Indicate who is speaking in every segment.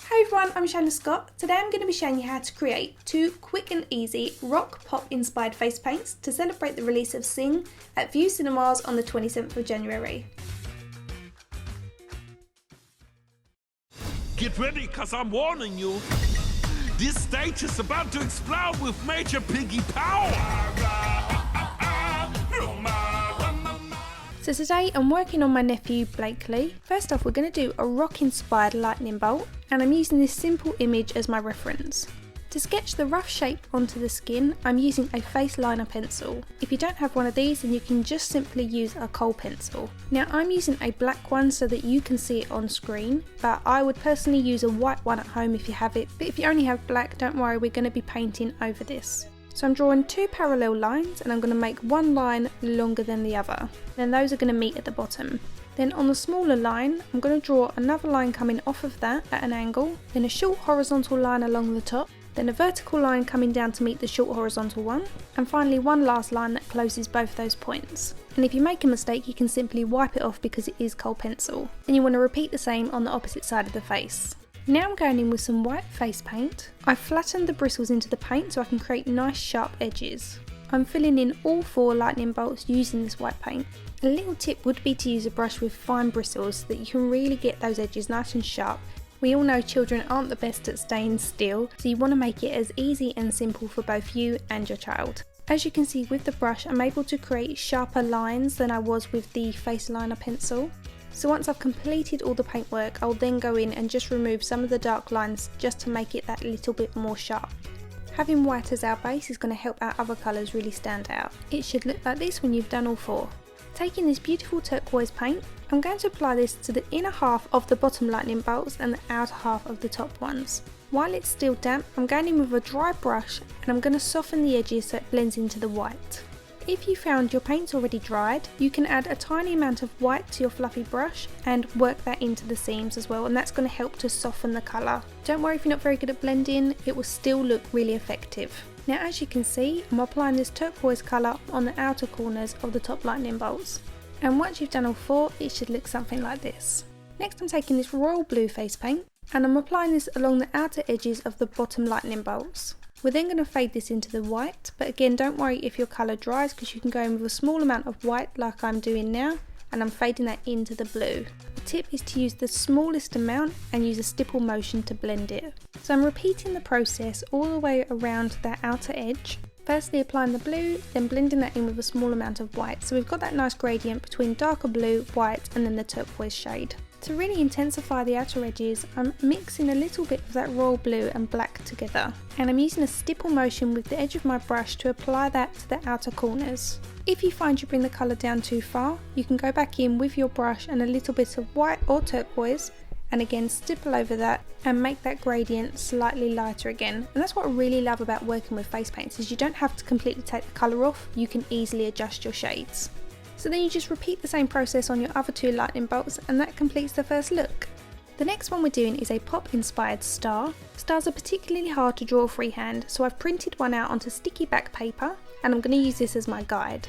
Speaker 1: Hi everyone, I'm Shonagh. Today I'm going to be showing you how to create 2 quick and easy rock pop inspired face paints to celebrate the release of Sing at VUE cinemas on the 27th of January.
Speaker 2: Get ready, cause I'm warning you. This stage is about to explode with major piggy power.
Speaker 1: So today I'm working on my nephew Blakely. First off, we're going to do a rock inspired lightning bolt, and I'm using this simple image as my reference. To sketch the rough shape onto the skin, I'm using a Faceliner Pencil. If you don't have one of these, then you can just simply use a kohl pencil. Now I'm using a black one so that you can see it on screen, but I would personally use a white one at home if you have it, but if you only have black, don't worry, we're going to be painting over this. So I'm drawing 2 parallel lines, and I'm going to make one line longer than the other. Then those are going to meet at the bottom. Then on the smaller line, I'm going to draw another line coming off of that at an angle, then a short horizontal line along the top, then a vertical line coming down to meet the short horizontal one, and finally one last line that closes both those points. And if you make a mistake, you can simply wipe it off because it is kohl pencil. And you want to repeat the same on the opposite side of the face. Now I'm going in with some white face paint. I've flattened the bristles into the paint so I can create nice sharp edges. I'm filling in all 4 lightning bolts using this white paint. A little tip would be to use a brush with fine bristles so that you can really get those edges nice and sharp. We all know children aren't the best at staying still, so you want to make it as easy and simple for both you and your child. As you can see with the brush, I'm able to create sharper lines than I was with the Faceliner pencil. So once I've completed all the paintwork, I'll then go in and just remove some of the dark lines just to make it that little bit more sharp. Having white as our base is going to help our other colours really stand out. It should look like this when you've done all 4. Taking this beautiful turquoise paint, I'm going to apply this to the inner half of the bottom lightning bolts and the outer half of the top ones. While it's still damp, I'm going in with a dry brush and I'm going to soften the edges so it blends into the white. If you found your paint's already dried, you can add a tiny amount of white to your fluffy brush and work that into the seams as well, and that's going to help to soften the colour. Don't worry if you're not very good at blending, it will still look really effective. Now as you can see, I'm applying this turquoise colour on the outer corners of the top lightning bolts. And once you've done all 4, it should look something like this. Next I'm taking this royal blue face paint and I'm applying this along the outer edges of the bottom lightning bolts. We're then going to fade this into the white, but again don't worry if your colour dries because you can go in with a small amount of white like I'm doing now, and I'm fading that into the blue. The tip is to use the smallest amount and use a stipple motion to blend it. So I'm repeating the process all the way around that outer edge. Firstly applying the blue, then blending that in with a small amount of white. So we've got that nice gradient between darker blue, white and then the turquoise shade. To really intensify the outer edges, I'm mixing a little bit of that royal blue and black together. And I'm using a stipple motion with the edge of my brush to apply that to the outer corners. If you find you bring the colour down too far, you can go back in with your brush and a little bit of white or turquoise, and again stipple over that and make that gradient slightly lighter again. And that's what I really love about working with face paints, is you don't have to completely take the colour off, you can easily adjust your shades. So then you just repeat the same process on your other 2 lightning bolts and that completes the first look. The next one we're doing is a pop inspired star. Stars are particularly hard to draw freehand, so I've printed one out onto sticky back paper and I'm going to use this as my guide.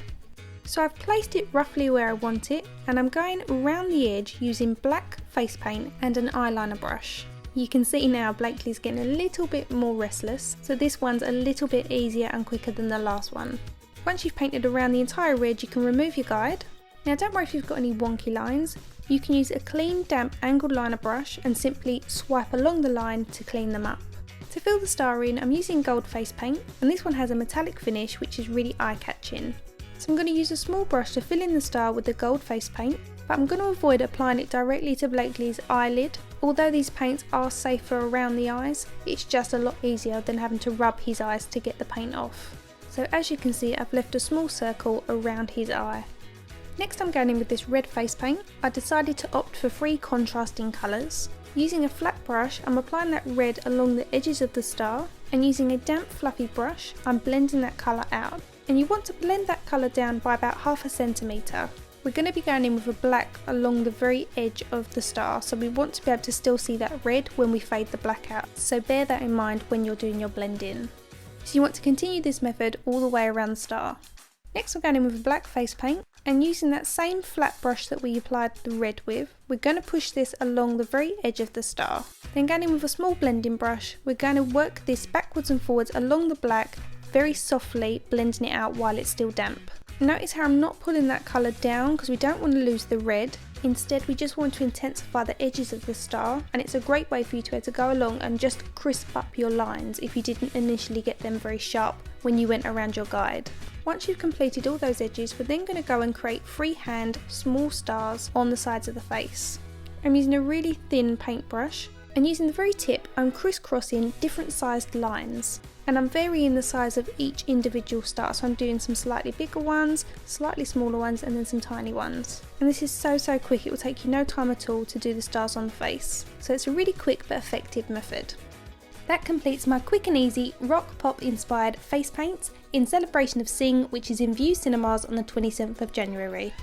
Speaker 1: So I've placed it roughly where I want it and I'm going around the edge using black face paint and an eyeliner brush. You can see now Blakely's getting a little bit more restless, so this one's a little bit easier and quicker than the last one. Once you've painted around the entire edge, you can remove your guide. Now don't worry if you've got any wonky lines, you can use a clean damp angled liner brush and simply swipe along the line to clean them up. To fill the star in, I'm using gold face paint, and this one has a metallic finish which is really eye-catching. So I'm going to use a small brush to fill in the star with the gold face paint, but I'm going to avoid applying it directly to Blakely's eyelid. Although these paints are safer around the eyes, it's just a lot easier than having to rub his eyes to get the paint off. So as you can see, I've left a small circle around his eye. Next I'm going in with this red face paint. I decided to opt for 3 contrasting colours. Using a flat brush, I'm applying that red along the edges of the star, and using a damp fluffy brush, I'm blending that colour out. And you want to blend that colour down by about ½ centimetre. We're going to be going in with a black along the very edge of the star, so we want to be able to still see that red when we fade the black out. So bear that in mind when you're doing your blending. So you want to continue this method all the way around the star. Next I'm going in with a black face paint. And using that same flat brush that we applied the red with, we're going to push this along the very edge of the star. Then going in with a small blending brush, we're going to work this backwards and forwards along the black, very softly blending it out while it's still damp. Notice how I'm not pulling that colour down because we don't want to lose the red. Instead, we just want to intensify the edges of the star, and it's a great way for you to be able to go along and just crisp up your lines if you didn't initially get them very sharp when you went around your guide. Once you've completed all those edges, we're then going to go and create freehand small stars on the sides of the face. I'm using a really thin paintbrush, and using the very tip, I'm crisscrossing different sized lines. And I'm varying the size of each individual star, so I'm doing some slightly bigger ones, slightly smaller ones, and then some tiny ones. And this is so quick, it will take you no time at all to do the stars on the face. So it's a really quick but effective method. That completes my quick and easy rock pop inspired face paints in celebration of Sing, which is in VUE cinemas on the 27th of January.